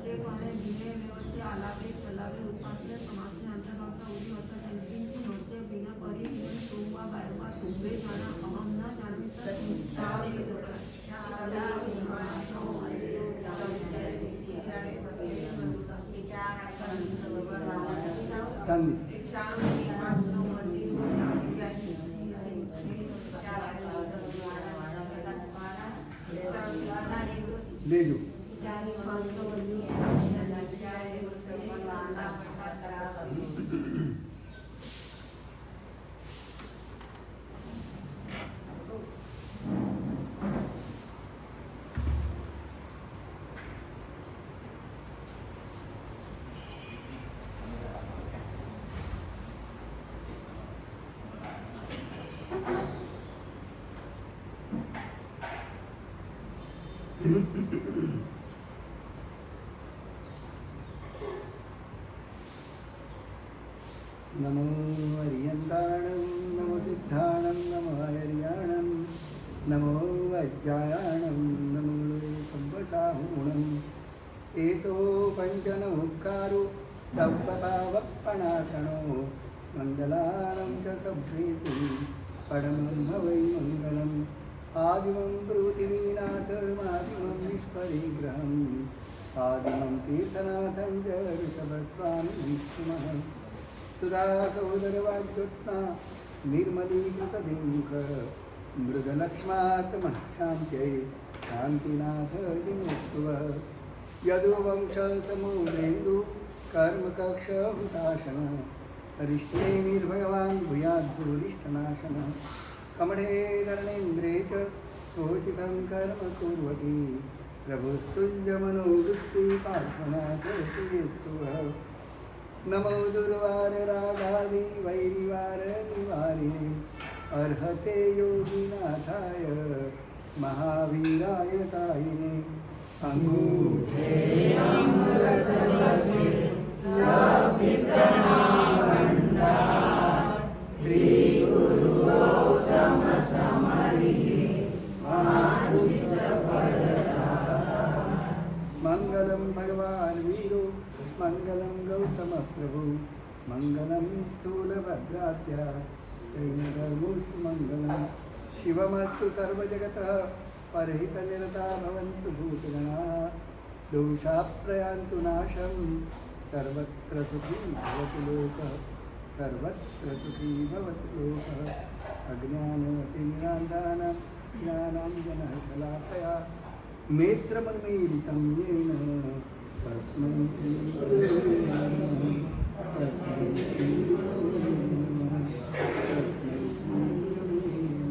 प्रत्येकपणे दिने व्यवचे आलापे चलावे उपासने समासने अंतर्भावता उदी होता त्यांची नोचे बिना परी जीवन सोमवा बायवा तुंबे जाणा अहम न जाणविता शावी जोडा ले लो नमो हरियन्ताणं नमो सिद्धाणं नमो हरियाणं नमो वज्रायणं नमो संवसाहुणम् एषो पञ्चनमुखारो सर्वपावपणासनो मङ्गलानं च सभ्येषु परमं हवै मङ्गलम् आदिमं पृथिवीनाथमादिमं निष्परिग्रहम् आदिमं तीर्थनाथं च ऋषभस्वामिनं स्मः सुधा सहोदरवाग्योत्स्ना निर्मलीकृतभिमुख मृगलक्ष्मात्मशान्त्यै शान्तिनाथ जिनोस्तुव यदुवंशसमूलेन्दु कर्मकक्षहुताशन अरिष्टेमिर्भगवान् भूयाद्भूरिष्ठनाशन कमठे धरणेन्द्रे च शोचितं कर्म कुर्वति प्रभुस्तुल्यमनोवृत्तिपार्थनाथ श्रीस्तुवः नमो दुर्वार रागादि वैरिवार निवारिणे अर्हते योगिनाथाय महावीराय तायिने अंगूठे अमृतवसे यापितनामण्डा श्री गुरु गौतम समरिये माचित फलदाता मंगलम भगवान वीरो मंगलम गौतम प्रभु मंगलम स्थूलभद्रात्य जैनधर्मोस्तु मंगलम शिवमस्तु सर्वजगतः परहितनिरता भवन्तु भूतगणा दोषाप्रयान्तु नाशं सर्वत्र सुखी भवतु लोकः सर्वत्र सुखी भवतु लोकः अज्ञानतिमिरान्धानां ज्ञानाञ्जनशलाकया नेत्रमन्मीलितं येन तस्मै श्रीगुरवे नमः तस्मै श्रीगुरवे नमः तस्मै श्रीगुरवे नमः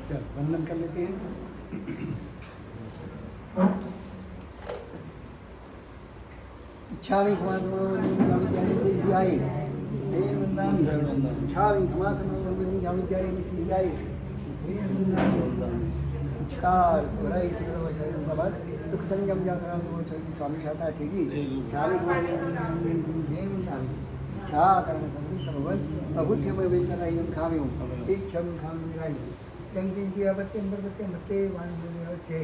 चल वंदन कर लेते हैं। छावी खमासनो वंदन जावित्याय निसियाय हे वंदन छावी खमासनो वंदन जावित्याय निसियाय हे वंदन नमस्कार स्वराय सुरव शरीर बाबा सुख संयम जागरण वो छोटी स्वामी शाता छेगी छावी हे वंदन छा कर्म संसी समवन अगुठ्य में वेदनायम खावियो एक छम खाम निराय केंकिन की आपत्ति अंबरते मते वाण छे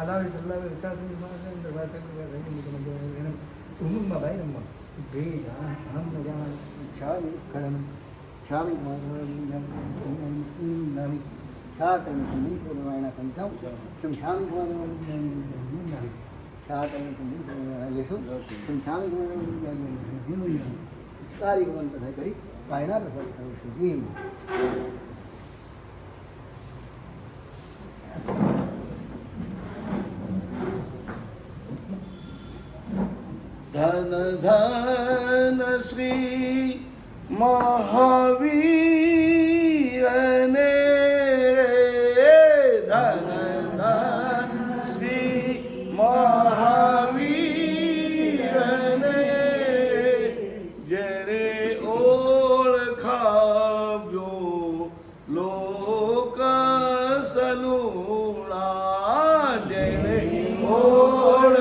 अलावे दल्लावे विचार निर्माण दरवाजा के रहने में मंदिर umum babai nama beda ham bagai chawi kalam chawi nami chakan ni sebenarnya sansau sem chawi nami chakan ni sebenarnya lesu sem chawi nami sekali kawan pasal kari baina pasal karo suji धन धन श्री महावीर ने धन धन श्री महावीर ने जरे ओळखाव्यो लोक सलूणा जरे ओळ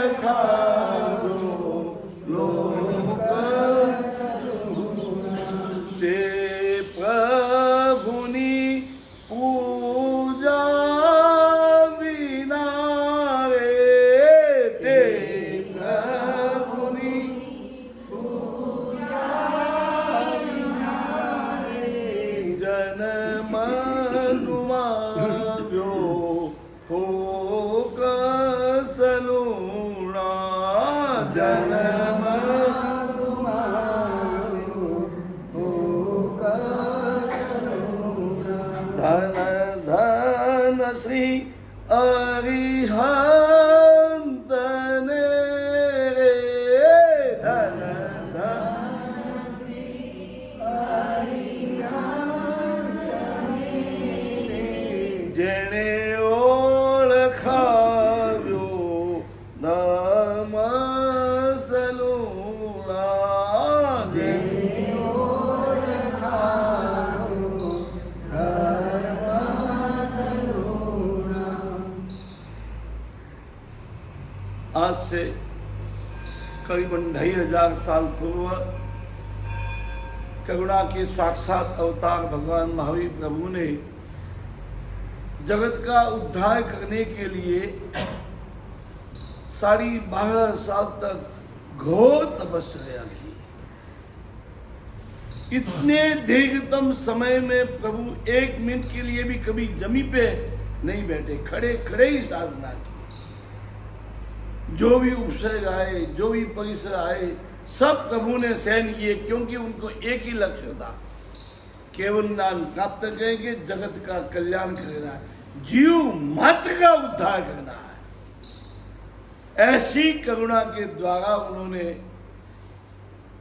धन धन श्री अरिहंत ने रे धन धन जेणे ओळखाव्यो नाम सलूणा जेणे आज से करीबन 2500 साल पूर्व करुणा के साक्षात अवतार भगवान महावीर प्रभु ने जगत का उद्धार करने के लिए 12.5 साल तक घोर तपस्या की। इतने दीर्घतम समय में प्रभु 1 मिनट के लिए भी कभी जमी पे नहीं बैठे, खड़े खड़े ही साधना की। जो भी उपसर्ग आए, जो भी परिसर आए, सब प्रभु ने सहन किए, क्योंकि उनको एक ही लक्ष्य था, केवल ज्ञान प्राप्त करेंगे, जगत का कल्याण करना है, जीव मात्र का उद्धार करना है। ऐसी करुणा के द्वारा उन्होंने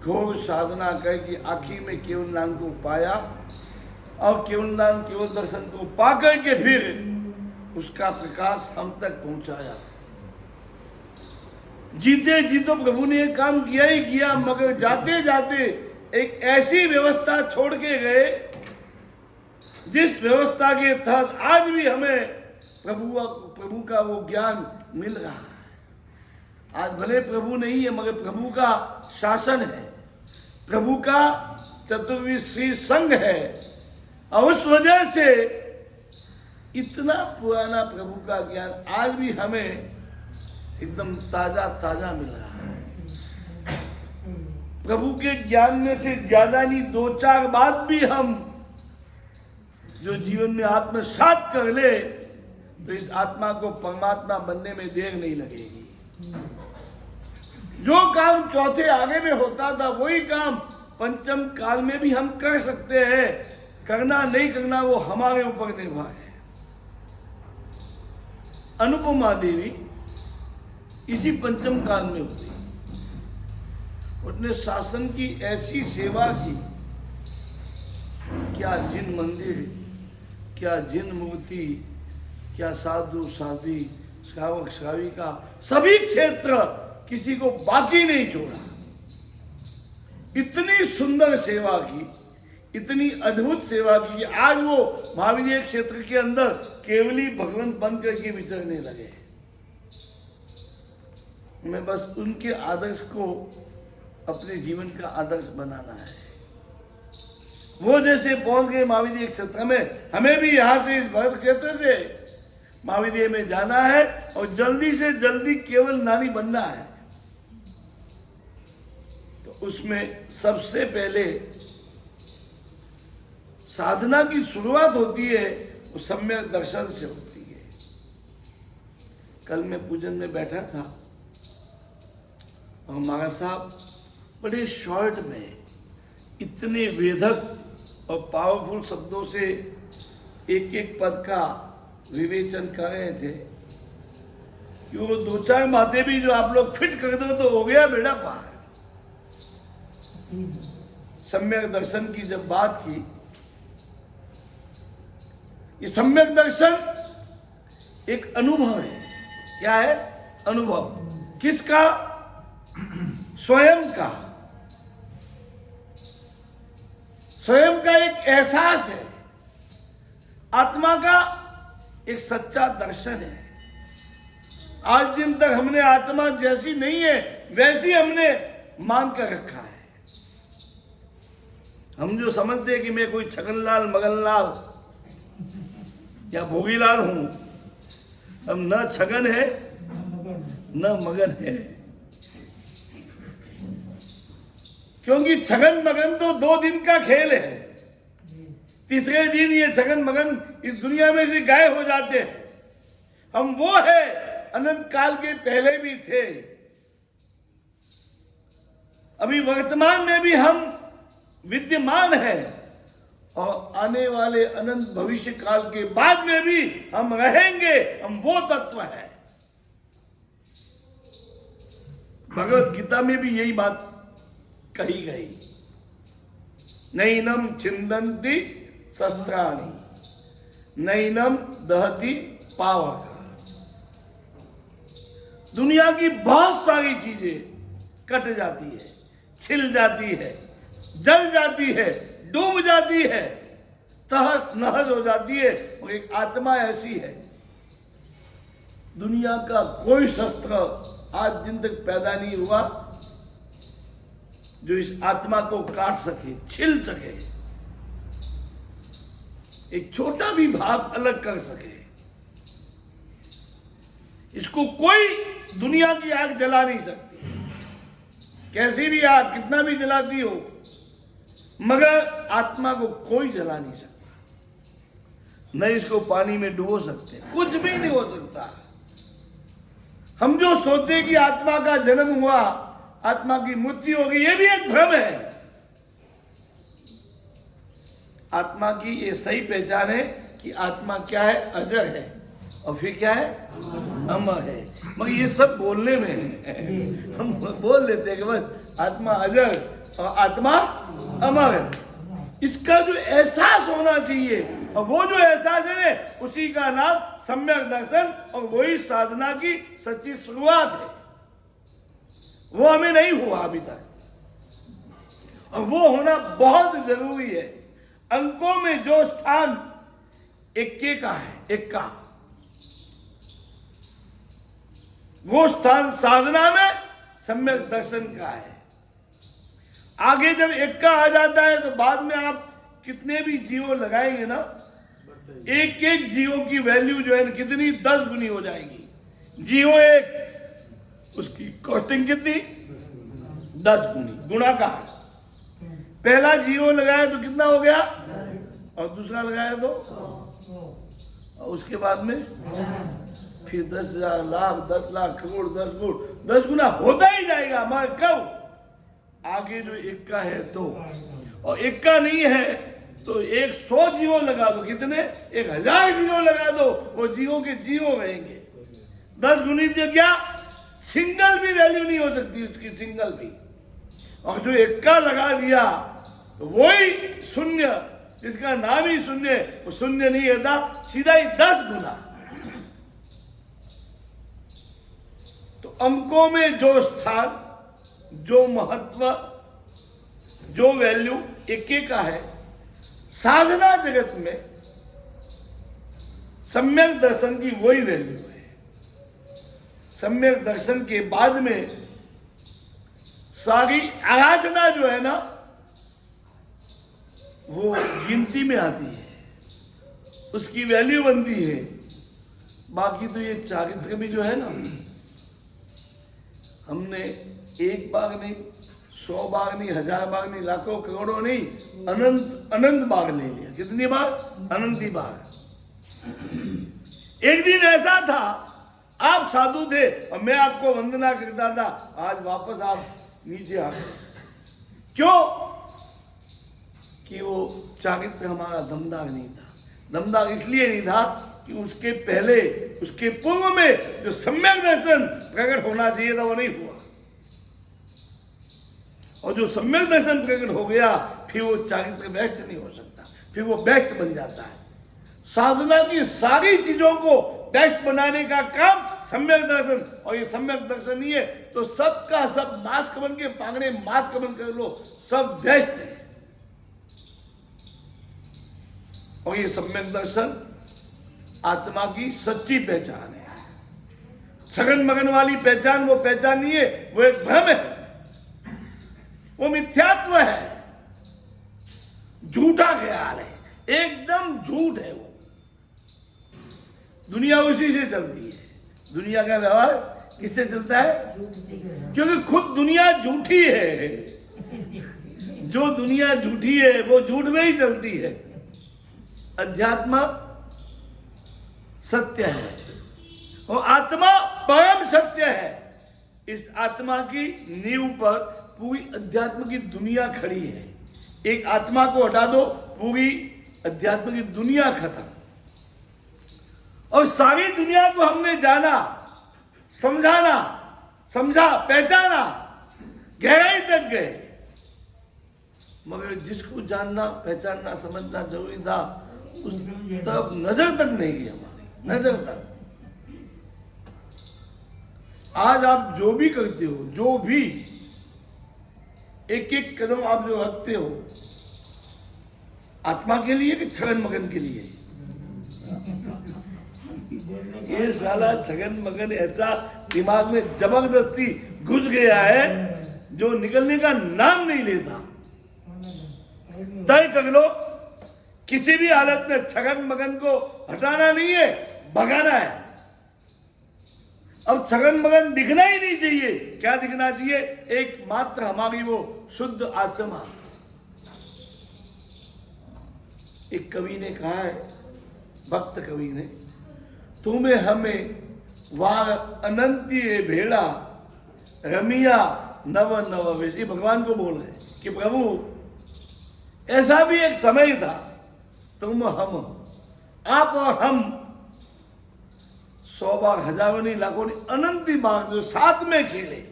घोर साधना करके आखिर में केवल नाम को पाया और केवल नाम केवल दर्शन को पाकर के फिर उसका प्रकाश हम तक पहुंचाया। जीते जी तो प्रभु ने एक काम किया ही किया, मगर जाते जाते एक ऐसी व्यवस्था छोड़ के गए जिस व्यवस्था के तहत आज भी हमें प्रभु का वो ज्ञान मिल रहा है। आज भले प्रभु नहीं है, मगर प्रभु का शासन है, प्रभु का चतुर्विशी संघ है, और उस वजह से इतना पुराना प्रभु का ज्ञान आज भी हमें एकदम ताजा ताजा मिल रहा है। प्रभु के ज्ञान में से ज्यादा नहीं, 2-4 बात भी हम जो जीवन में आत्मसात कर ले तो इस आत्मा को परमात्मा बनने में देर नहीं लगेगी। जो काम चौथे आगे में होता था वही काम पंचम काल में भी हम कर सकते हैं। करना नहीं करना वो हमारे ऊपर निर्भर है। अनुपमा देवी इसी पंचम काल में होती, उसने शासन की ऐसी सेवा की, क्या जिन मंदिर, क्या जिन मूर्ति, क्या साधु साधी, श्रावक श्राविका, सभी क्षेत्र किसी को बाकी नहीं छोड़ा। इतनी सुंदर सेवा की, इतनी अद्भुत सेवा की कि आज वो महावीर क्षेत्र के अंदर केवली भगवंत बन करके विचरने लगे। मैं बस उनके आदर्श को अपने जीवन का आदर्श बनाना है। वो जैसे पहुंच गए महावीर क्षेत्र में, हमें भी यहां से इस भरत क्षेत्र से महावीर में जाना है और जल्दी से जल्दी केवल नानी बनना है। तो उसमें सबसे पहले साधना की शुरुआत होती है, वो सम्यक दर्शन से होती है। कल मैं पूजन में बैठा था और महाराज साहब बड़े शॉर्ट में इतने वेधक और पावरफुल शब्दों से एक एक पद का विवेचन कर रहे थे कि वो 2-4 बातें भी जो आप लोग फिट कर दो तो हो गया बेड़ा पार। सम्यक दर्शन की जब बात की, ये सम्यक दर्शन एक अनुभव है। क्या है? अनुभव। किसका? स्वयं का। स्वयं का एक एहसास है, आत्मा का एक सच्चा दर्शन है। आज दिन तक हमने आत्मा जैसी नहीं है वैसी हमने मान कर रखा है। हम जो समझते हैं कि मैं कोई छगनलाल मगनलाल या भोगीलाल हूं, हम न छगन है न मगन है। क्योंकि छगन मगन तो 2 दिन का खेल है, तीसरे दिन ये छगन मगन इस दुनिया में से गायब हो जाते हैं। हम वो है अनंत काल के पहले भी थे, अभी वर्तमान में भी हम विद्यमान हैं और आने वाले अनंत भविष्य काल के बाद में भी हम रहेंगे। हम वो तत्व है। भगवत गीता में भी यही बात कही गई, नैनम छिंदन्ति शस्त्राणि नैनम दहति पावक। दुनिया की बहुत सारी चीजें कट जाती है, छिल जाती है, जल जाती है, डूब जाती है, तहस नहस हो जाती है। और एक आत्मा ऐसी है, दुनिया का कोई शस्त्र आज दिन तक पैदा नहीं हुआ जो इस आत्मा को काट सके, छिल सके, एक छोटा भी भाग अलग कर सके। इसको कोई दुनिया की आग जला नहीं सकती, कैसी भी आग कितना भी जलाती हो, मगर आत्मा को कोई जला नहीं सकता। न इसको पानी में डुबो सकते, कुछ भी नहीं हो सकता। हम जो सोचते हैं कि आत्मा का जन्म हुआ, आत्मा की मृत्यु होगी, ये भी एक भ्रम है। आत्मा की ये सही पहचान है कि आत्मा क्या है, अजर है, और फिर क्या है, अमर है। मगर ये सब बोलने में है, हम बोल लेते हैं कि बस आत्मा अजर और आत्मा अमर है। इसका जो एहसास होना चाहिए, और वो जो एहसास है उसी का नाम सम्यक दर्शन, और वही साधना की सच्ची शुरुआत है। वो हमें नहीं हुआ अभी तक, और वो होना बहुत जरूरी है। अंकों में जो स्थान इक्के का है, इक्का, वो स्थान साधना में सम्यक दर्शन का है। आगे जब इक्का आ जाता है तो बाद में आप कितने भी जीवो लगाएंगे ना, एक एक जीवो की वैल्यू जो है ना कितनी 10 गुनी हो जाएगी। जीवो एक, उसकी कॉस्टिंग कितनी 10 गुनी, गुणा का। पहला जीवो लगाया तो कितना हो गया, और दूसरा लगाया तो, और उसके बाद में फिर 10,000 लाख 10 लाख करोड़ 10 करोड़ 10 गुना होता ही जाएगा। मगर कब आगे जो इक्का है तो, और इक्का नहीं है तो 100 जीवो लगा दो, कितने 1000 जीवो लगा दो, वो जीवो के जीवो रहेंगे। 10 गुनी तो क्या, सिंगल भी वैल्यू नहीं हो सकती उसकी, सिंगल भी। और जो इक्का लगा दिया तो वही शून्य, जिसका नाम ही शून्य, वो शून्य नहीं रहता, सीधा ही 10 गुना। तो अंकों में जो स्थान, जो महत्व, जो वैल्यू इक्के का है, साधना जगत में सम्यक दर्शन की वही वैल्यू है। सम्यक दर्शन के बाद में सारी आराधना जो है ना वो गिनती में आती है, उसकी वैल्यू बनती है। बाकी तो ये चारित्र भी जो है ना, हमने एक बार नहीं, 100 बार नहीं, 1000 बार नहीं, लाखों करोड़ों नहीं, अनंत अनंत बार ले लिया। कितनी बार, अनंत ही बार। एक दिन ऐसा था, आप साधु थे और मैं आपको वंदना करता था, आज वापस आप नीचे आ गए। क्यों? कि वो चारित्र हमारा दमदार नहीं था। दमदार इसलिए नहीं था कि उसके पहले, उसके पूर्व में जो सम्यक दर्शन प्रकट होना चाहिए था वो नहीं हुआ, और जो सम्यक दर्शन प्रकट हो गया फिर वो चारित्र व्यक्त नहीं हो सकता, फिर वो व्यक्त बन जाता है। साधना की सारी चीजों को व्यक्त बनाने का काम सम्यक दर्शन, और ये सम्यक दर्शन नहीं है तो सबका सब मास्क बन के पागड़े मास्क बन कर लो, सब व्यस्त है। और ये सम्यक दर्शन आत्मा की सच्ची पहचान है। छगन मगन वाली पहचान वो पहचान नहीं है, वो एक भ्रम है, वो मिथ्यात्व है, झूठा ख्याल है, एकदम झूठ है। वो दुनिया उसी से चलती है। दुनिया का व्यवहार किससे चलता है? क्योंकि खुद दुनिया झूठी है। जो दुनिया झूठी है वो झूठ में ही चलती है। अध्यात्म सत्य है और आत्मा परम सत्य है। इस आत्मा की नींव पर पूरी अध्यात्म की दुनिया खड़ी है। एक आत्मा को हटा दो, पूरी अध्यात्म की दुनिया खत्म। और सारी दुनिया को हमने जाना, समझा, पहचाना, गहराई तक गए, मगर जिसको जानना, पहचानना, समझना जरूरी था, उस तरफ नजर तक नहीं गई हमारी, नजर तक। आज आप जो भी करते हो, जो भी एक एक कदम आप जो रखते हो, आत्मा के लिए कि छगन मगन के लिए? ये साला छगन मगन ऐसा दिमाग में जबरदस्ती घुस गया है जो निकलने का नाम नहीं लेता। तय कर लो, किसी भी हालत में छगन मगन को हटाना नहीं है, भगाना है। अब छगन मगन दिखना ही नहीं चाहिए। क्या दिखना चाहिए? एकमात्र हमारी वो शुद्ध आत्मा। एक कवि ने कहा है, भक्त कवि ने, तुम्हें हमें वार अनंतीय भेड़ा रमिया नव नव वेश। ये भगवान को बोल रहे कि प्रभु ऐसा भी एक समय था, तुम हम, आप और हम 100 बार, हजारों नहीं, लाखों नहीं, अनंती बार जो साथ में खेले।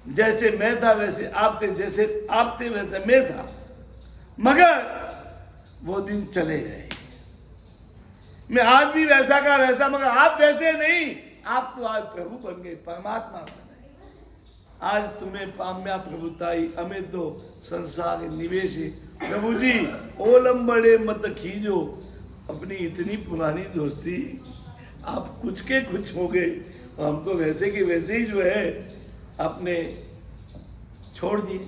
जैसे मैं था वैसे आप थे, जैसे आप थे वैसे मैं था, मगर वो दिन चले गए। मैं आज भी वैसा का वैसा, मगर आप वैसे नहीं। आप तो आज प्रभु बन गए, परमात्मा बन गए। आज तुम्हें पाम्या प्रभुताई, हमें तो संसार निवेश। प्रभु जी ओलंबड़े मत खींचो अपनी इतनी पुरानी दोस्ती, आप कुछ के कुछ हो गए, हम तो वैसे के वैसे ही जो है आपने छोड़ दिए।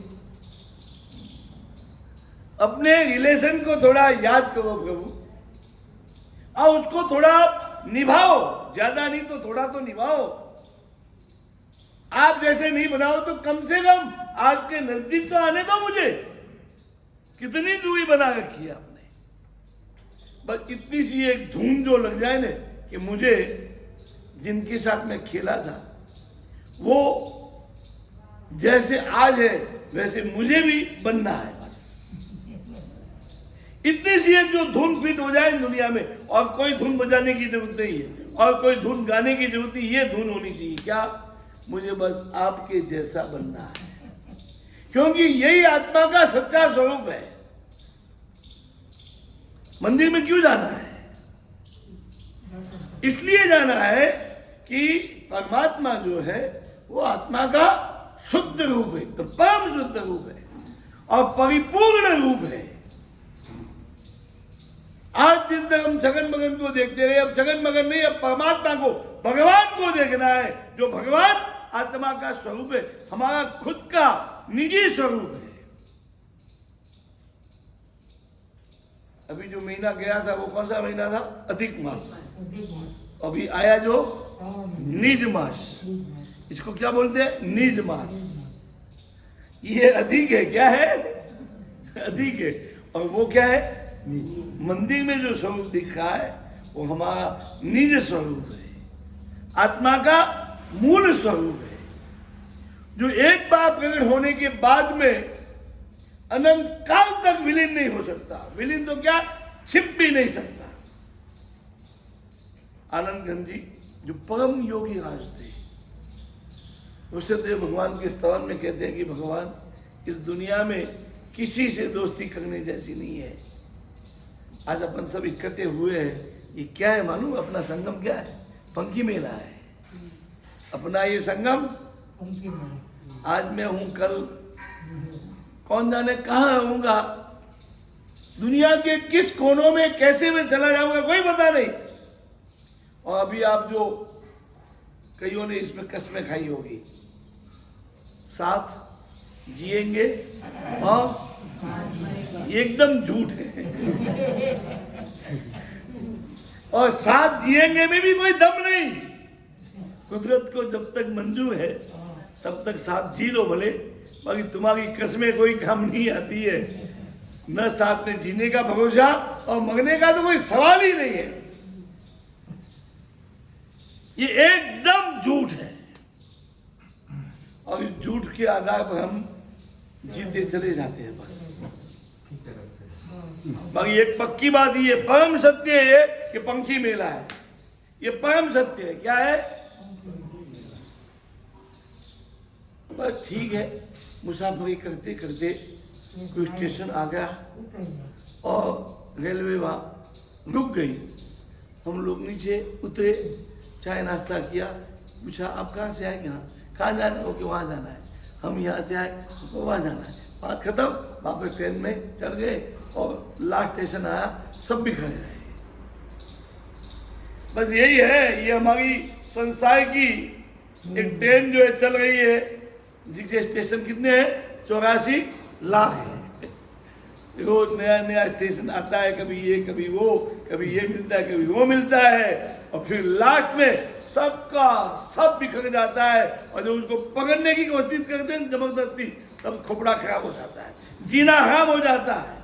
अपने रिलेशन को थोड़ा याद करो प्रभु, और उसको थोड़ा निभाओ, ज्यादा नहीं तो थोड़ा तो निभाओ। आप जैसे नहीं बनाओ तो कम से कम आपके नजदीक तो आने दो मुझे। कितनी दूरी बना रखी है आपने, बस इतनी सी एक धूम जो लग जाए ना कि मुझे जिनके साथ मैं खेला था वो जैसे आज है वैसे मुझे भी बनना है। बस इतनी सी एक जो धुन फिट हो जाए दुनिया में, और कोई धुन बजाने की जरूरत नहीं है और कोई धुन गाने की जरूरत नहीं, ये धुन होनी चाहिए। क्या? मुझे बस आपके जैसा बनना है, क्योंकि यही आत्मा का सच्चा स्वरूप है। मंदिर में क्यों जाना है? इसलिए जाना है कि परमात्मा जो है वो आत्मा का शुद्ध रूप है, तो परम शुद्ध रूप है और परिपूर्ण रूप है। आज दिन तक हम छगन मगन को देखते रहे, अब छगन मगन नहीं, अब परमात्मा को, भगवान को देखना है, जो भगवान आत्मा का स्वरूप है, हमारा खुद का निजी स्वरूप है। अभी जो महीना गया था वो कौन सा महीना था? अधिक मास। अभी आया जो निज मास, इसको क्या बोलते हैं? निज मास। ये अधिक है, क्या है? अधिक है। और वो क्या है? मंदिर में जो स्वरूप दिख रहा है वो हमारा निज स्वरूप है, आत्मा का मूल स्वरूप है, जो एक बार प्रकट होने के बाद में अनंत काल तक विलीन नहीं हो सकता। विलीन तो क्या, छिप भी नहीं सकता। आनंद गंज जी जो परम योगी राज थे, ऋषिदेव भगवान के स्तवन में कहते हैं कि भगवान इस दुनिया में किसी से दोस्ती करने जैसी नहीं है। आज अपन सब इकट्ठे हुए हैं, ये क्या है मालूम? अपना संगम क्या है? पंखी मेला है अपना ये संगम। आज मैं हूं, कल कौन जाने कहाँ रहूंगा, दुनिया के किस कोनों में कैसे मैं चला जाऊंगा कोई पता नहीं। और अभी आप जो कईयों ने इसमें कसमें खाई होगी, साथ जिएंगे और एकदम झूठ है और साथ जिएंगे में भी कोई दम नहीं। कुदरत को जब तक मंजूर है तब तक साथ जी लो भले, बाकी तुम्हारी कसमें कोई काम नहीं आती है। न साथ में जीने का भरोसा और मरने का तो कोई सवाल ही नहीं है। ये एकदम झूठ है और इस झूठ के उसके आधार पर हम जीते चले जाते हैं बस। बाकी एक पक्की बात ये परम सत्य है कि पंखी मेला है, ये परम सत्य है। क्या है? बस ठीक है, मुसाफरी करते करते कोई स्टेशन आ गया और रेलवे वहाँ रुक गई। हम लोग नीचे उतरे, चाय नाश्ता किया, पूछा आप कहाँ से आए? कहाँ जाना है? ओके वहाँ जाना है। हम यहाँ से आए, वहाँ जाना है। बात खत्म, वापस ट्रेन में चढ़ गए और लास्ट स्टेशन आया, सब बिखर गए। बस यही है, ये हमारी संसार की एक ट्रेन जो है चल रही है, जिसके स्टेशन कितने हैं? 84 लाख है। रोज नया नया स्टेशन आता है, कभी ये कभी वो, कभी ये मिलता है कभी वो मिलता है, और फिर लास्ट में सबका सब बिखर जाता है। और जब उसको पकड़ने की कोशिश करते हैं जबरदस्ती, तब खोपड़ा खराब हो जाता है, जीना हराम हो जाता है।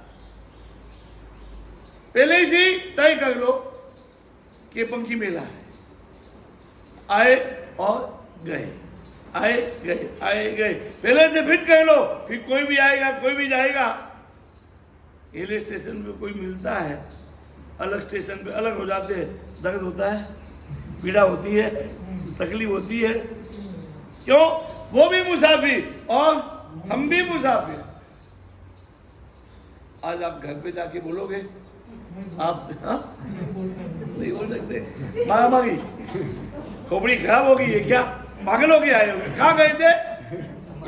पहले से ही तय कर लो कि पंखी मेला है, आए और गए, आए गए, आए गए। पहले से फिट कर लो, फिर कोई भी आएगा कोई भी जाएगा। हिल स्टेशन पे कोई मिलता है, अलग स्टेशन पे अलग हो जाते हैं, दर्द होता है, पीड़ा होती है, तकलीफ होती है। क्यों? वो भी मुसाफिर और हम भी मुसाफिर। आज आप घर पे जाके बोलोगे, आप नहीं बोल सकते, मारामारी, खोपड़ी खराब हो गई है क्या? पागल हो के आए हो? कहाँ गए थे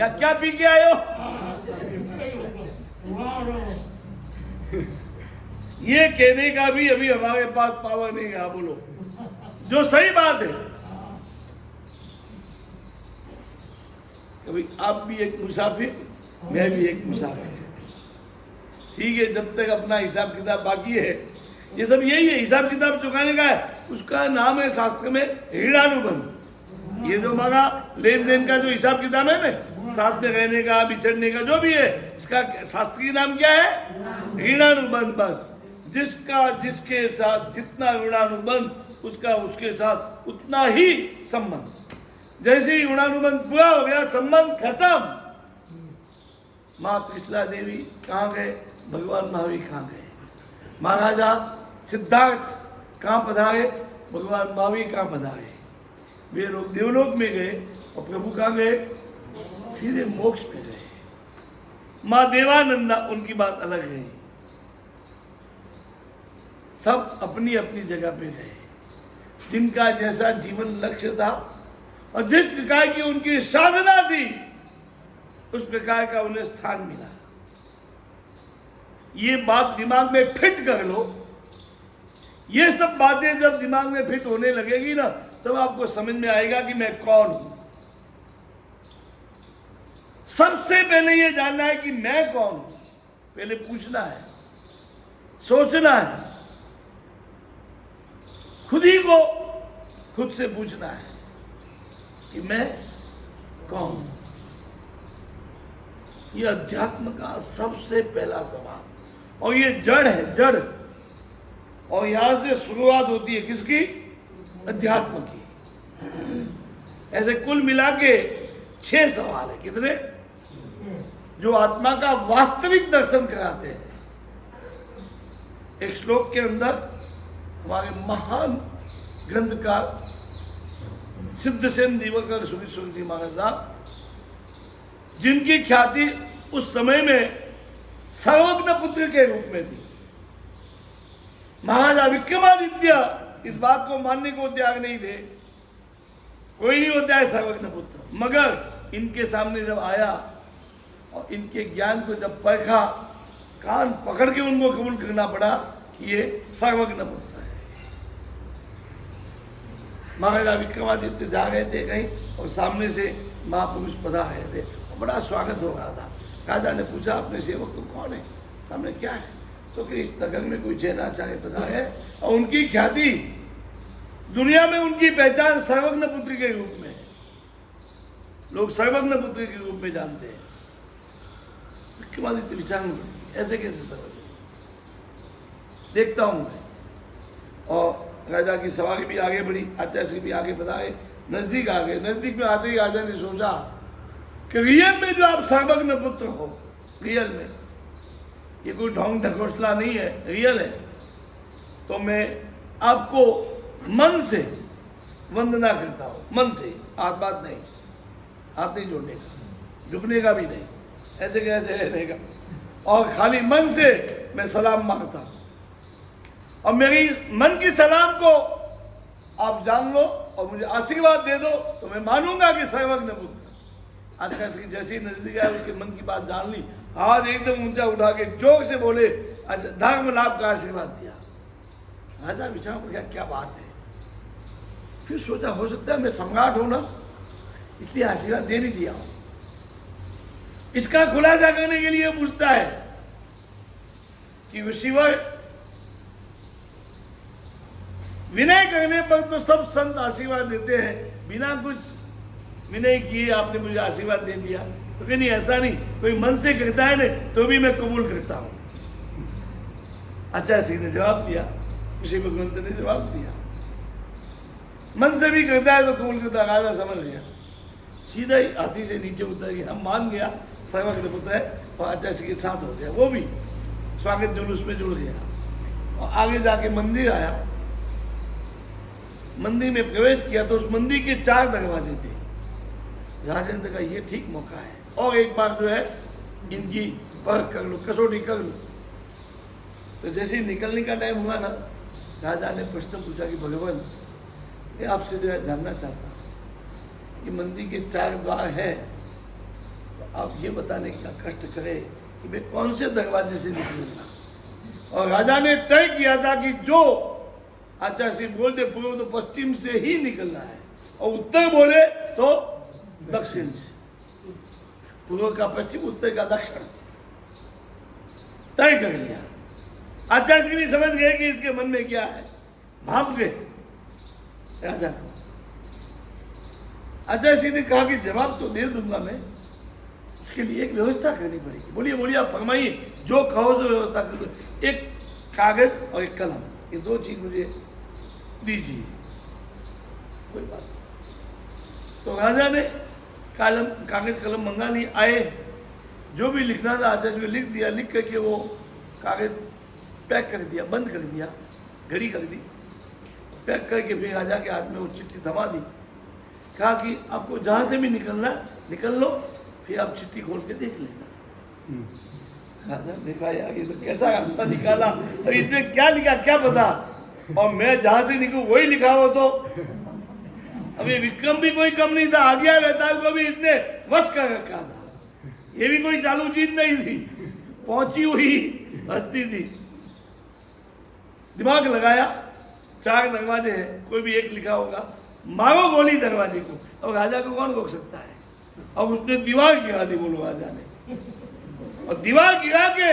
या क्या पी के आए हो? ये कहने का भी अभी हमारे पास पावर नहीं है। बोलो जो सही बात है। कभी आप भी एक मुसाफिर, मैं भी एक मुसाफिर। ठीक है, जब तक अपना हिसाब किताब बाकी है, ये सब यही है, हिसाब किताब चुकाने का है। उसका नाम है शास्त्र में ऋणानुबंध। ये जो हमारा लेन देन का जो हिसाब किताब है ना, साथ में रहने का, बिछड़ने का, जो भी है, इसका शास्त्रीय नाम क्या है? ऋणानुबंध। बस जिसका जिसके साथ जितना ऋणानुबंध, उसका उसके साथ उतना ही संबंध। जैसे ही ऋणानुबंध पूरा हो गया, संबंध खत्म। माँ त्रिशला देवी कहाँ गए? भगवान महावीर कहाँ गए? महाराजा सिद्धार्थ कहाँ पधारे? भगवान महावीर कहाँ पधारे? वे लोग देवलोक में गए और प्रभु कहाँ गए? सीधे मोक्ष में गए। माँ देवानंदा, उनकी बात अलग है। सब अपनी अपनी जगह पे गए, जिनका जैसा जीवन लक्ष्य था और जिस प्रकार की उनकी साधना थी, उस प्रकार का उन्हें स्थान मिला। ये बात दिमाग में फिट कर लो। ये सब बातें जब दिमाग में फिट होने लगेगी ना, तब आपको समझ में आएगा कि मैं कौन हूं। सबसे पहले ये जानना है कि मैं कौन हूं। पहले पूछना है, सोचना है, खुद ही को खुद से पूछना है कि मैं कौन हूं। ये अध्यात्म का सबसे पहला सवाल, और ये जड़ है, जड़। और यहां से शुरुआत होती है किसकी? अध्यात्म की। ऐसे कुल मिला के 6 सवाल है। कितने? जो आत्मा का वास्तविक दर्शन कराते हैं। एक श्लोक के अंदर हमारे महान ग्रंथकार सिद्धसेन दिवाकर सुखी जी महाराज साहब, जिनकी ख्याति उस समय में सर्वज्ञ पुत्र के रूप में थी। महाराजा विक्रमादित्य इस बात को मानने को तैयार नहीं थे। कोई नहीं होता है सर्वज्ञ पुत्र, मगर इनके सामने जब आया और इनके ज्ञान को जब परखा, कान पकड़ के उनको कबूल करना पड़ा कि ये सर्वज्ञ पुत्र है। महाराजा विक्रमादित्य जा रहे थे कहीं और सामने से महापुरुष पधार रहे थे, बड़ा स्वागत हो रहा था। राजा ने पूछा अपने सेवक को, कौन है, सामने क्या है? तो कि इस नगर में कोई जैनाचार्य पधारे है और उनकी ख्याति दुनिया में, उनकी पहचान सर्वज्ञ पुत्र के रूप में है। लोग सर्वज्ञ पुत्र के रूप में जानते हैं। विक्रमादित्य विचार ऐसे कैसे सर्वज्ञ? देखता हूं मैं। और राजा की सवारी भी आगे बढ़ी, आचार्य भी आगे बढ़ाए, नजदीक आ गए। नजदीक में आते ही राजा ने सोचा कि रियल में जो आप सर्वज्ञ पुत्र हो, रियल में, ये कोई ढोंग ढकोसला नहीं है, रियल है, तो मैं आपको मन से वंदना करता हूँ, मन से, हाथ बात नहीं, हाथ नहीं जोड़ने का, झुकने का भी नहीं, ऐसे कैसे रहने का, और खाली मन से मैं सलाम मांगता हूँ। और मेरी मन की सलाम को आप जान लो और मुझे आशीर्वाद दे दो, तो मैं मानूंगा कि सर्वज्ञ पुत्र। आज का जैसे ही नजदीक आया उसके मन की बात जान ली, हाथ एकदम ऊंचा उठा के जोर से बोले, अच्छा धर्म लाभ का आशीर्वाद दिया। राजा विचार हो गया क्या बात है, फिर सोचा हो सकता है मैं सम्राट हूं ना, इसलिए आशीर्वाद दे नहीं दिया। इसका खुलासा करने के लिए पूछता है कि ऋषिवर, विनय करने पर तो सब संत आशीर्वाद देते हैं, बिना कुछ विनय किए आपने मुझे आशीर्वाद दे दिया, तो कहीं नहीं, ऐसा नहीं, कोई मन से कहता है ना तो भी मैं कबूल करता हूं। अच्छा, सिंह ने जवाब दिया, ऋषि भगवंत ने जवाब दिया, मन से भी करता है तो कबूल करता। राजा समझ गया, सीधा ही हाथी से नीचे उतर गया, मान गया सर्वज्ञ पुत्र है, और आचार्य के साथ हो गया, वो भी स्वागत जुलूस में जुड़ गया। और आगे जाके मंदिर आया, मंदिर में प्रवेश किया तो उस मंदिर के 4 दरवाजे थे। राजा ने कहा ये ठीक मौका है, और एक बार जो है इनकी परख कर लो, कसौटी कर लो। तो जैसे ही निकलने का टाइम हुआ ना, राजा ने प्रश्न पूछा कि भगवान, ये आपसे जो है जानना चाहता हूँ कि मंदिर के 4 द्वार है, तो आप ये बताने का कष्ट करें कि मैं कौन से दरवाजे से निकलूंगा। और राजा ने तय किया था कि जो आचार्य सिंह बोल दे पूर्व तो पश्चिम से ही निकलना है, और उत्तर बोले तो दक्षिण से, पूर्व का पश्चिम, उत्तर का दक्षिण, तय कर लिया। आचार्य सिंह समझ गए कि इसके मन में क्या है, भाप गए राजा को। आचार्य सिंह ने कहा कि जवाब तो दे दूंगा मैं, उसके लिए एक व्यवस्था करनी पड़ेगी। बोलिए बोलिए, आप फरमाइए, जो कहो सो व्यवस्था कर दो। एक कागज और एक कलम, ये 2 चीज मुझे दीजिए। कोई बात नहीं। तो राजा ने कागज कलम मंगा ली, आए, जो भी लिखना था आचार्य को लिख दिया, लिख करके वो कागज पैक कर दिया, बंद कर दिया, घड़ी कर दी, पैक करके फिर राजा के हाथ में वो चिट्ठी थमा दी। कहा कि आपको जहां से भी निकलना निकल लो, फिर आप चिट्ठी खोल के देख लेना। राजा ने कहा यार ये तो कैसा रास्ता निकाला, और इसमें क्या लिखा क्या पता, और मैं जहां से निकलूं वही लिखा हो तो। अभी विक्रम भी कोई कम नहीं था, आज्ञा रहता को भी इतने वश कर रखा था, ये भी कोई चालू चीज नहीं थी, पहुंची हुई हस्ती थी। दिमाग लगाया, 4 दरवाजे हैं, कोई भी एक लिखा होगा, मारो गोली दरवाजे को। अब राजा को कौन रोक सकता है। अब उसने दीवार गिरा दी, बोलो राजा ने, और दीवार गिरा के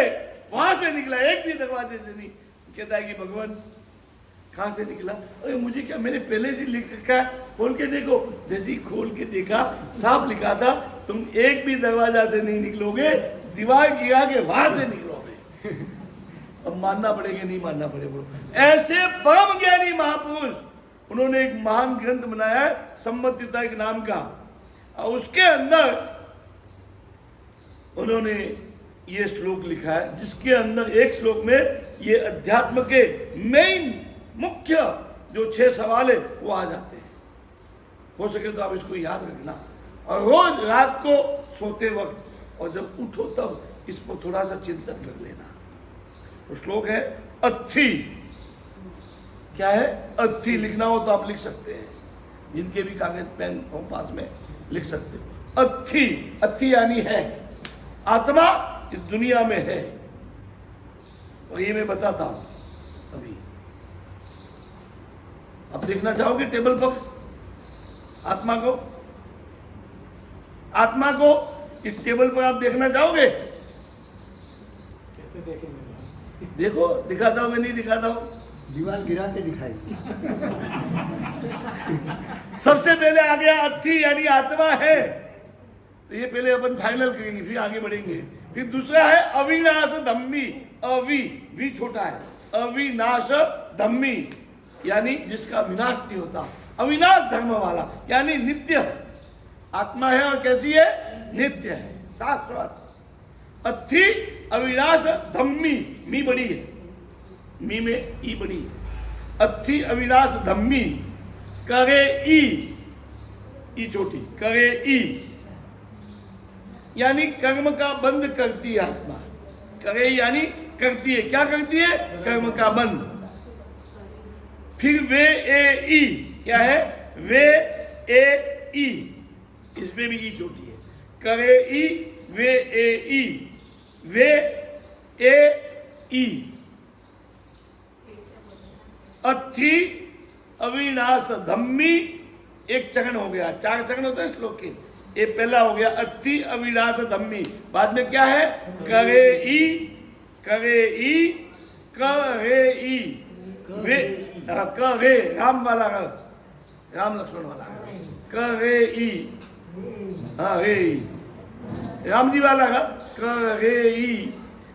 वहां से निकला, एक भी दरवाजे से नहीं। कहता है कि भगवान कहां से निकला, अरे मुझे क्या, मैंने पहले से लिख रखा, खोल के देखो। जैसे ही खोल के देखा, साफ लिखा था, तुम एक भी दरवाजा से नहीं निकलोगे, दीवार गिरा के वहां से निकलोगे। अब मानना पड़ेगा नहीं मानना पड़ेगा। ऐसे परम ज्ञानी महापुरुष, उन्होंने एक महान ग्रंथ बनाया है सम्मतिता एक नाम का, और उसके अंदर उन्होंने ये श्लोक लिखा है, जिसके अंदर एक श्लोक में ये अध्यात्म के मेन मुख्य जो 6 सवाल है वो आ जाते हैं। हो सके तो आप इसको याद रखना, और रोज रात को सोते वक्त और जब उठो तब इस पर थोड़ा सा चिंतन कर लेना। तो श्लोक है अथी, क्या है अथी, लिखना हो तो आप लिख सकते हैं, जिनके भी कागज पेन हो पास में लिख सकते हो। अथी, अथी यानी है, आत्मा इस दुनिया में है, और ये मैं बताता हूं अभी। आप देखना चाहोगे टेबल पर आत्मा को, आत्मा को इस टेबल पर आप देखना चाहोगे? कैसे देखेंगे? देखो, दिखाता हूं, मैं नहीं दिखाता हूं, दीवार गिरा के दिखाई। सबसे पहले आ गया अथी यानी आत्मा है, तो ये पहले अपन फाइनल करेंगे, फिर आगे बढ़ेंगे। फिर दूसरा है अविनाश धम्मी, अवि भी छोटा है, अविनाश धम्मी यानी जिसका विनाश नहीं होता, अविनाश धर्म वाला यानी नित्य आत्मा है। और कैसी है? नित्य है, शाश्वत। अथि अविनाश धम्मी, मी बड़ी है, मी में ई बड़ी है। अथि अविनाश धम्मी, करे ई छोटी, करे ई यानी कर्म का बंद करती है आत्मा। करे यानी करती है, क्या करती है? कर्म का बंद। फिर वे ए ई, क्या है? वे ए ई, इसमें भी ई छोटी है। करे ई, वे ए ई, वे ए ई। अथि अविनाश धम्मी, एक चरण हो गया, 4 चरण होते हैं श्लोक के, ये पहला हो गया अति अविनाश धम्मी। बाद में क्या है? करे ई, करे ई, करे ई, वे करे, राम वाला, राम लक्ष्मण वाला, करे ई, हाँ रे ई, राम जी वाला, करे ई,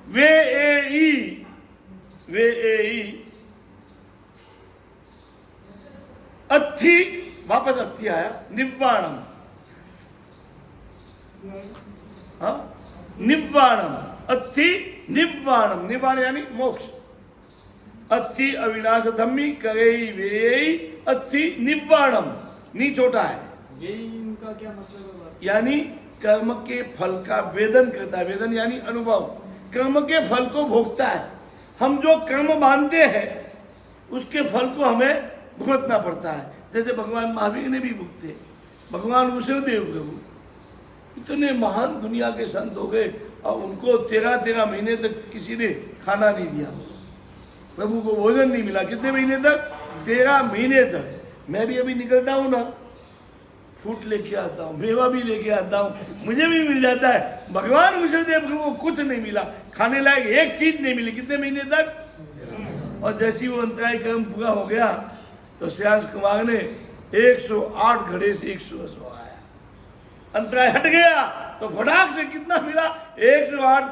वे ए ई, वे ए ई। अथि, वापस अथि आया, निव्वाणम, हाँ निव्वाणम, अथि निव्वाणम, निव्वाण यानी मोक्ष। अथि अविनाश धम्मी, करे वे अथि निव्वाणम, नी छोटा है। इनका क्या मतलब है? यानी कर्म के फल का वेदन करता है, वेदन यानी अनुभव, कर्म के फल को भोगता है। हम जो कर्म मानते हैं उसके फल को हमें भुगतना पड़ता है। जैसे भगवान महावीर ने भी भुगते, भगवान ऋषभदेव प्रभु इतने महान दुनिया के संत हो गए और उनको 13 महीने तक किसी ने खाना नहीं दिया, प्रभु को भोजन नहीं मिला। कितने महीने तक? 13 महीने तक। मैं भी अभी निकलता हूँ ना, फ्रूट लेके आता हूँ, मेवा भी लेके आता हूँ, मुझे भी मिल जाता है। भगवान ऋषभदेव प्रभु को कुछ नहीं मिला, खाने लायक एक चीज नहीं मिली। कितने महीने तक? और जैसी वो अंतराय कर्म पूरा हो गया तो श्रेयांश कुमार ने 108 घड़े से 100 आया, अंतराय हट गया तो फटाक से कितना मिला? 108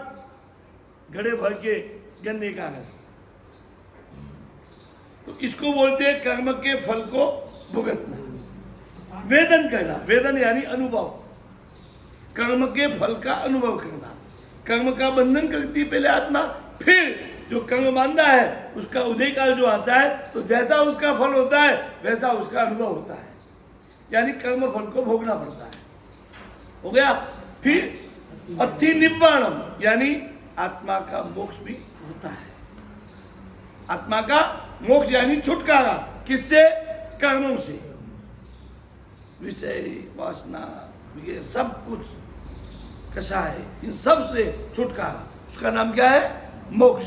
घड़े भर के गन्ने का रस। तो इसको बोलते हैं कर्म के फल को भुगतना, वेदन करना। वेदन यानी अनुभव, कर्म के फल का अनुभव करना। कर्म का बंधन करती पहले आत्मा, फिर जो कर्म मानता है उसका उदय काल जो आता है तो जैसा उसका फल होता है वैसा उसका अनुभव होता है, यानी कर्म फल को भोगना पड़ता है। हो गया। फिर अथि निव्वाणम यानी आत्मा का मोक्ष भी होता है। आत्मा का मोक्ष यानी छुटकारा, किससे? कर्मों से, विषय वासना ये सब कुछ कषाय, इन सब से छुटकारा, उसका नाम क्या है? मोक्ष।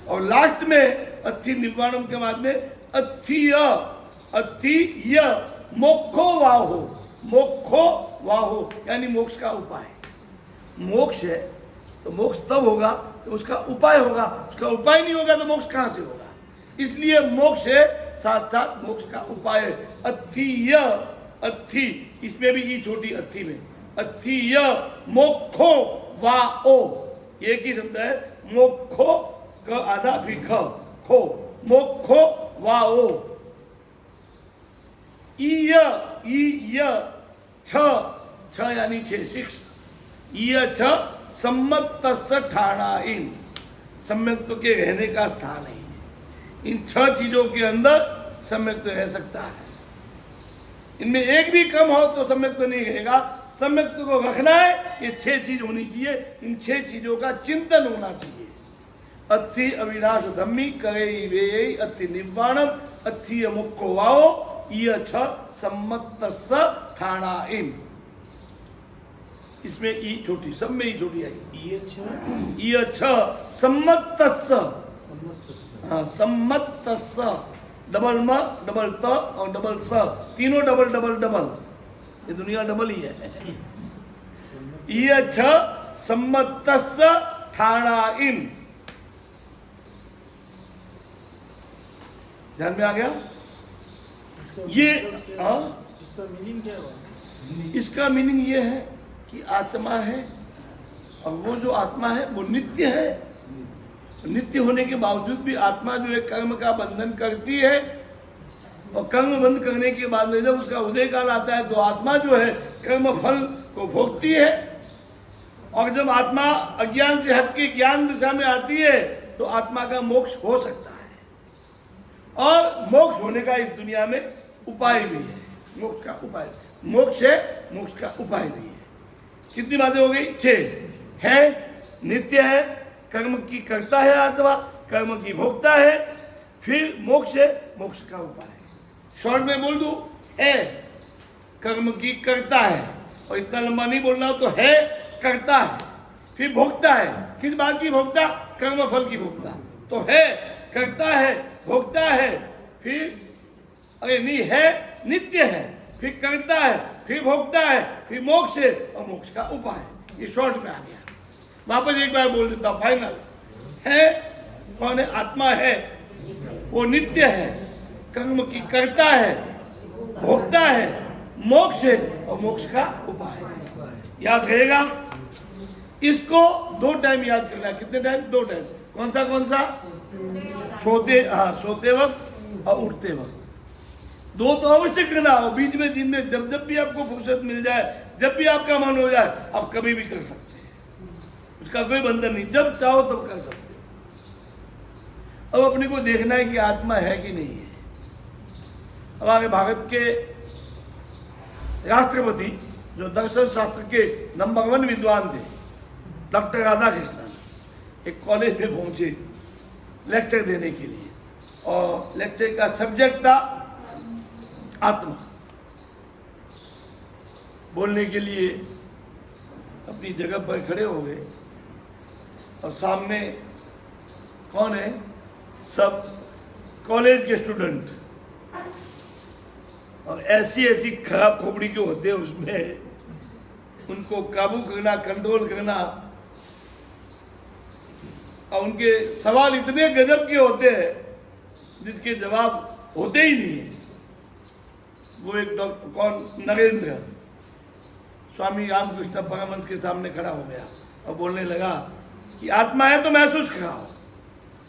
और लास्ट में अथि निव्वाणम के बाद में अथि य मोक्षो वाहो, मोक्षो वाहो यानी मोक्ष का उपाय। मोक्ष है तो मोक्ष तब होगा तो उसका उपाय होगा, उसका उपाय नहीं होगा तो मोक्ष कहां से होगा? इसलिए मोक्ष है साथ साथ मोक्ष का उपाय। अथि य, अथि इसमें भी ई छोटी, अथि में अथि य मोक्षो वाओ, एक ही शब्द है। मोक्षो का आधा फिर ख, खो, मोक्षो वाओ। छ यानी 6 छ सम्मत ठाणा, इन सम्यक्त के रहने का स्थान है। इन 6 चीजों के अंदर सम्यक्त रह सकता है। इनमें एक भी कम हो तो सम्यक्त नहीं रहेगा। सम्यक्त को रखना है, ये 6 चीज होनी चाहिए। इन 6 चीजों का चिंतन होना चाहिए। अथि अविनाश धम्मी, करे वे अथि निव्वाणम, अथि मुक्को वाओ, य छ सम्मत ठाणा, इन इसमें ई छोटी, सब में ई छोटी आई। य छ सम्मत, हाँ सम्मत, डबल म डबल त और डबल स, तीनों डबल डबल डबल, ये दुनिया डबल ही है। य छ सम्मत ठाणा, इन ध्यान में आ गया? ये इसका मीनिंग क्या है? इसका मीनिंग ये है कि आत्मा है और वो जो आत्मा है वो नित्य है। नित्य होने के बावजूद भी आत्मा जो है कर्म का बंधन करती है, और कर्म बंद करने के बाद में जब उसका उदय काल आता है तो आत्मा जो है कर्म फल को भोगती है और जब आत्मा अज्ञान से हट के ज्ञान दिशा में आती है तो आत्मा का मोक्ष हो सकता है। और मोक्ष होने का इस दुनिया में उपाय भी है। मोक्ष का उपाय, मोक्ष है, मोक्ष का उपाय भी है। कितनी बातें हो गई? 6 है, नित्य है, कर्म की करता है आत्मा, कर्म की भोगता है, फिर मोक्ष है, मोक्ष का उपाय। शॉर्ट में बोल दूं, है, कर्म की करता है, और इतना लंबा नहीं बोल रहा हूं, तो है, करता है, फिर भोगता है। किस बात की भोगता? कर्म फल की भोगता। तो है, करता है, भोगता है, फिर अरे नहीं है, नित्य है, फिर करता है, फिर भोगता है, फिर मोक्ष है, और मोक्ष का उपाय। ये शॉर्ट में आ गया। वापस एक बार बोल देता हूं, फाइनल है। कौन है? आत्मा है, वो नित्य है, कर्म की करता है, भोगता है, मोक्ष है, और मोक्ष का उपाय। याद रहेगा? इसको 2 टाइम याद करना। कितने टाइम? 2 टाइम। कौन सा कौन सा? सोते वक्त और उठते वक्त। 2 तो अवश्य करना हो। बीच में दिन में जब जब भी आपको फुर्सत मिल जाए, जब भी आपका मन हो जाए, आप कभी भी कर सकते हैं। उसका कोई बंधन नहीं, जब चाहो तब कर सकते हो। अब अपने को देखना है कि आत्मा है कि नहीं है। हमारे भारत के राष्ट्रपति जो दर्शन शास्त्र के नंबर 1 विद्वान थे, डॉक्टर राधाकृष्णन, एक कॉलेज में पहुंचे लेक्चर देने के लिए, और लेक्चर का सब्जेक्ट था आत्मा। बोलने के लिए अपनी जगह पर खड़े हो गए, और सामने कौन है? सब कॉलेज के स्टूडेंट, और ऐसी ऐसी खराब खोपड़ी के होते हैं उसमें, उनको काबू करना, कंट्रोल करना, और उनके सवाल इतने गजब के होते हैं जिसके जवाब होते ही नहीं है। वो एक डॉक्टर कौन, नरेंद्र स्वामी रामकृष्ण परमहंस के सामने खड़ा हो गया और बोलने लगा कि आत्मा है तो महसूस कराओ।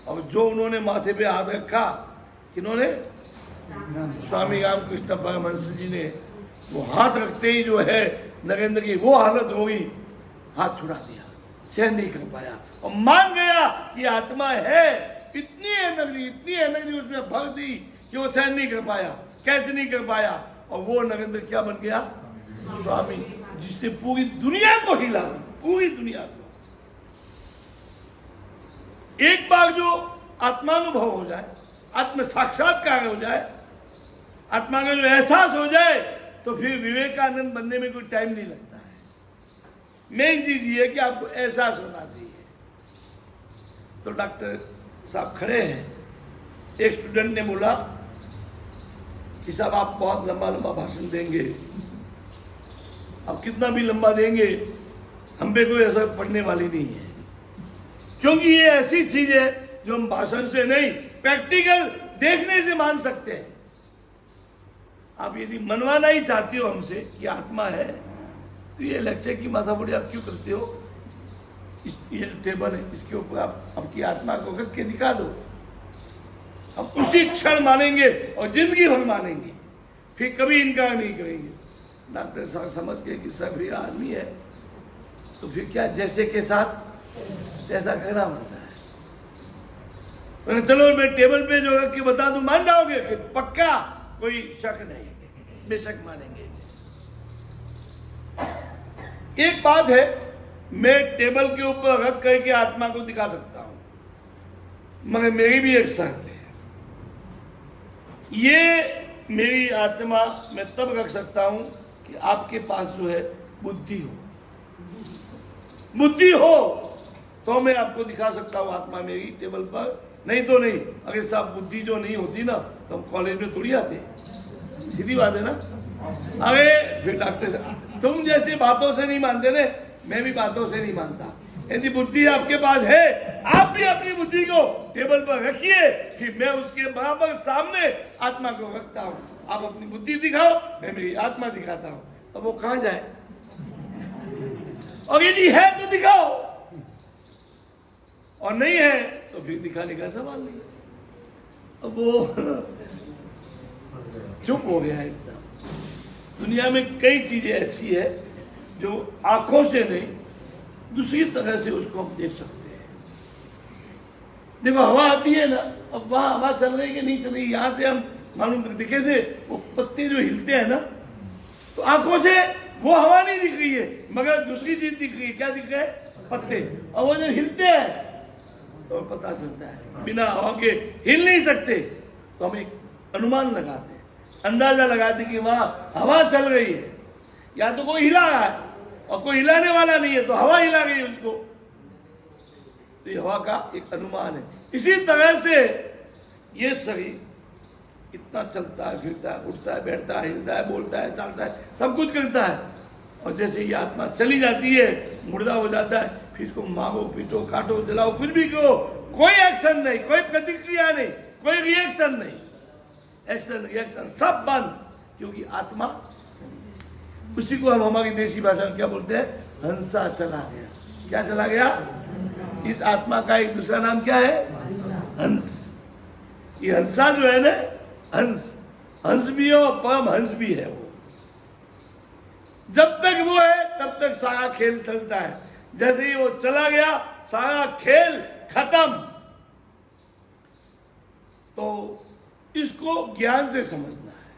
और जो उन्होंने माथे पे हाथ रखा, किन्होंने? स्वामी रामकृष्ण परमहंस जी ने। वो हाथ रखते ही जो है नरेंद्र की वो हालत हो गई, हाथ छुड़ा दिया, सहन नहीं कर पाया, और मान गया कि आत्मा है। इतनी एनर्जी उसमें भर दी कि वो सहन नहीं कर पाया। कैसे नहीं कर पाया? और वो नरेंद्र क्या बन गया? स्वामी, जिसने पूरी दुनिया को हिला, पूरी दुनिया को। एक बार जो आत्मानुभव हो जाए, आत्म साक्षात्कार हो जाए, आत्मा का जो एहसास हो जाए, तो फिर विवेकानंद बनने में कोई टाइम नहीं लगता है। मेन चीज ये है कि आपको एहसास होना चाहिए। तो डॉक्टर साहब खड़े हैं, एक स्टूडेंट ने बोला कि साहब आप बहुत लंबा लंबा भाषण देंगे, आप कितना भी लंबा देंगे, हम पे कोई असर पड़ने वाली नहीं है, क्योंकि ये ऐसी चीज है जो हम भाषण से नहीं, प्रैक्टिकल देखने से मान सकते हैं। आप यदि मनवाना ही चाहते हो हमसे कि आत्मा है, तो ये लेक्चर की माथापड़ी आप क्यों करते हो? ये जो टेबल है, इसके ऊपर आप आपकी आत्मा को रख के दिखा दो, हम उसी क्षण मानेंगे और जिंदगी भर मानेंगे, फिर कभी इनकार नहीं करेंगे। डॉक्टर साहब समझ गए कि सब ये आदमी है, तो फिर क्या जैसे के साथ तैसा कहना पड़ता है। मैंने चलो मैं टेबल पे जो रख के बता दूं, मान जाओगे? कि पक्का, कोई शक नहीं, बेशक मानेंगे। एक बात है, मैं टेबल के ऊपर रख करके आत्मा को दिखा सकता हूं, मगर मेरी भी एक शर्त है। ये मेरी आत्मा मैं तब रख सकता हूं कि आपके पास जो है बुद्धि हो। बुद्धि हो तो मैं आपको दिखा सकता हूं आत्मा मेरी टेबल पर, नहीं तो नहीं। अगर साहब बुद्धि जो नहीं होती ना, तो हम कॉलेज में थोड़ी आते, सीधी बात है ना। अरे फिर डॉक्टर साहब, तुम जैसी बातों से नहीं मानते ना, मैं भी बातों से नहीं मानता। यदि बुद्धि आपके पास है, आप भी अपनी बुद्धि को टेबल पर रखिए, फिर मैं उसके बराबर सामने आत्मा को रखता हूं। आप अपनी बुद्धि दिखाओ, मैं मेरी आत्मा दिखाता हूं। अब वो कहां जाए? और यदि है तो दिखाओ, और नहीं है तो फिर दिखाने का सवाल नहीं। अब वो चुप हो गया एकदम। दुनिया में कई चीजें ऐसी है जो आंखों से नहीं, दूसरी तरह से उसको हम देख सकते हैं। देखो हवा आती है ना, अब वहाँ हवा चल रही कि नहीं चल रही, यहाँ से हम मालूम दिखे से वो पत्ते जो हिलते हैं ना, तो आंखों से वो हवा नहीं दिख रही है, मगर दूसरी चीज दिख रही है। क्या दिख रहा है? पत्ते। और वो जब हिलते हैं तो पता चलता है। बिना हवा के हिल नहीं सकते, तो हम एक अनुमान लगाते हैं, अंदाजा लगाते कि वहां हवा चल रही है, या तो कोई हिला रहा है और कोई हिलाने वाला नहीं है, तो हवा हिला गई उसको, तो ये हवा का एक अनुमान है। इसी तरह से ये शरीर इतना चलता है, फिरता है, उठता है, बैठता है, हिलता है, बोलता है, चलता है, सब कुछ करता है, और जैसे ये आत्मा चली जाती है, मुर्दा हो जाता है, फिर इसको मारो, पीटो, काटो, जलाओ, कुछ भी करो, कोई एक्शन नहीं, कोई प्रतिक्रिया नहीं, कोई रिएक्शन नहीं, एक्शन रिएक्शन सब बंद, क्योंकि आत्मा उसी को हम हमारी देसी भाषा में क्या बोलते हैं? हंसा चला गया। क्या चला गया? इस आत्मा का एक दूसरा नाम क्या है? हंस। ये हंसा जो है ना, हंस, हंस भी हो, परम हंस भी है। वो जब तक वो है तब तक सारा खेल चलता है, जैसे ही वो चला गया सारा खेल खत्म। तो इसको ज्ञान से समझना है,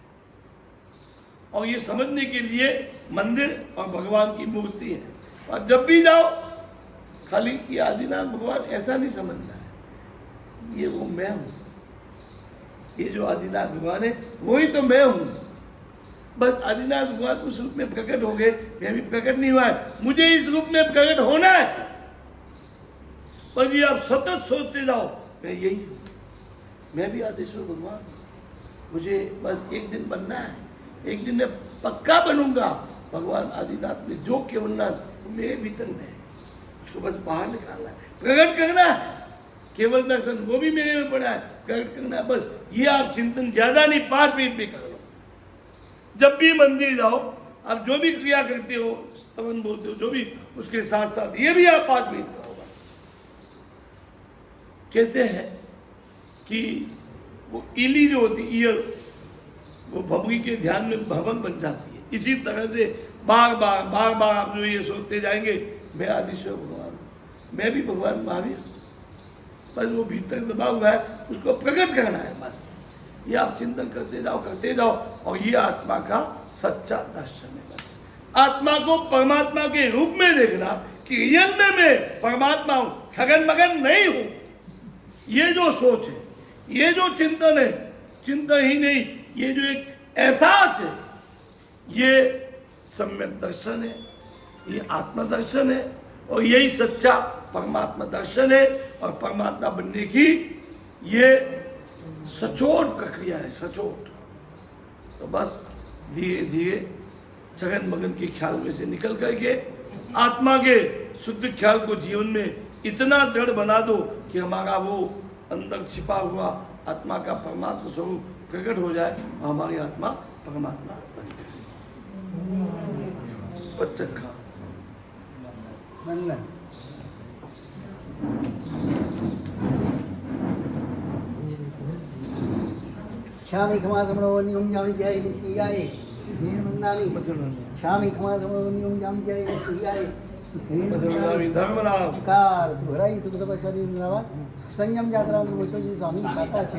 और ये समझने के लिए मंदिर और भगवान की मूर्ति है, और जब भी जाओ खाली ये आदिनाथ भगवान ऐसा नहीं समझना है, ये वो मैं हूं, ये जो आदिनाथ भगवान है वही तो मैं हूं। बस आदिनाथ भगवान उस रूप में प्रकट हो गए, मैं भी प्रकट नहीं हुआ है, मुझे इस रूप में प्रकट होना है। पर ये आप सतत सोचते जाओ मैं यही हूं, मैं भी आदेश्वर भगवान, मुझे बस एक दिन बनना है, एक दिन मैं पक्का बनूंगा भगवान आदिनाथ में जो केवलनाथ मेरे भीतर में है, उसको बस बाहर निकालना है, प्रकट करना है। केवल दर्शन वो भी मेरे में पड़ा है, प्रकट करना है। बस ये आप चिंतन ज्यादा नहीं, 5 मिनट भी कर लो। जब भी मंदिर जाओ, आप जो भी क्रिया करते हो, स्तवन बोलते हो, जो भी, उसके साथ साथ ये भी आप 5 मिनट करो। कहते हैं कि वो इली जो होती ईयर, वो भवगी के ध्यान में भवन बन जाती है। इसी तरह से बार बार आप जो ये सोचते जाएंगे मैं आदिश्वर भगवान हूं, मैं भी भगवान महावीर, बस वो भीतर दबा हुआ है, उसको प्रकट करना है। बस ये आप चिंतन करते जाओ, और ये आत्मा का सच्चा दर्शन है। बस आत्मा को परमात्मा के रूप में देखना कि रियल में मैं परमात्मा हूं, छगन मगन नहीं हूं। ये जो सोच है, ये जो चिंतन है, चिंतन ही नहीं, ये जो एक एहसास है, ये सम्यक दर्शन है, ये आत्मदर्शन है, और यही सच्चा परमात्मा दर्शन है। और परमात्मा बनने की ये सचोट प्रक्रिया है, सचोट। तो बस धीरे धीरे छगन मगन के ख्याल में से निकल करके आत्मा के शुद्ध ख्याल को जीवन में इतना दृढ़ बना दो कि हमारा वो अंदर छिपा हुआ आत्मा का परमात्मा स्वरूप प्रकट हो जाए, और हमारी आत्मा परमात्मा बन जाए। पच्चखा वंदन। क्षामि क्षमा समणोनियम जामि जय निसियाय धीर मंदामि। क्षामि क्षमा समणोनियम जामि जय निसियाय धर्मनाम कार सुराई सुखद शरीर नवा संयम यात्रा मुझो जी स्वामी शाता छे।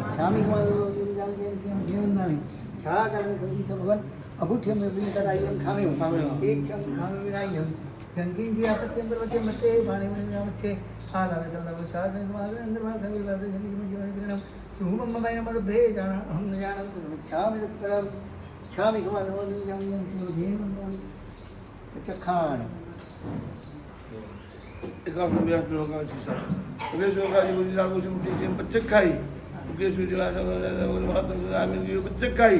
क्षामि क्षमा समणोनियम जामि जय निसियाय धीर मंदामि। क्षमा करने सदी से भगवान अबुठ्य में भी कराइम खामे एक क्षण खामे विनायम गंगिन जी आपत्ति अंदर बच्चे मते पानी में बच्चे हाल आवे चलता वो चार दिन बाद अंदर बात है बात है जमीन में जो है शुभ मम्मा भाई मत भे जाना हम न जाना तो छा में कर छा में कमाल हो नहीं जाऊंगी तो धीरे बंदा अच्छा खान एकाम व्यास लोगा जीसा वे जो का जी लागू से मुझे से बच्चे खाई के सुजला माता आमिन जी बच्चे खाई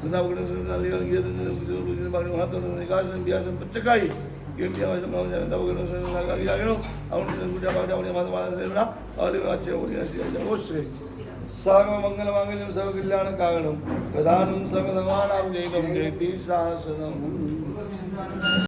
खुदा बगड़ से ले ये जो बारे में हाथ तो निकास में बिया से बच्चे खाई ये भी हमारे समाज में दबा के से लगा दिया गया और पूजा पाठ और माता माता से बड़ा और अच्छे हो गया से वो से सर्व मंगल मांगल्यम सर्व कल्याण कारणम प्रधानम सर्व धर्माणां जयितं जयति शासनम।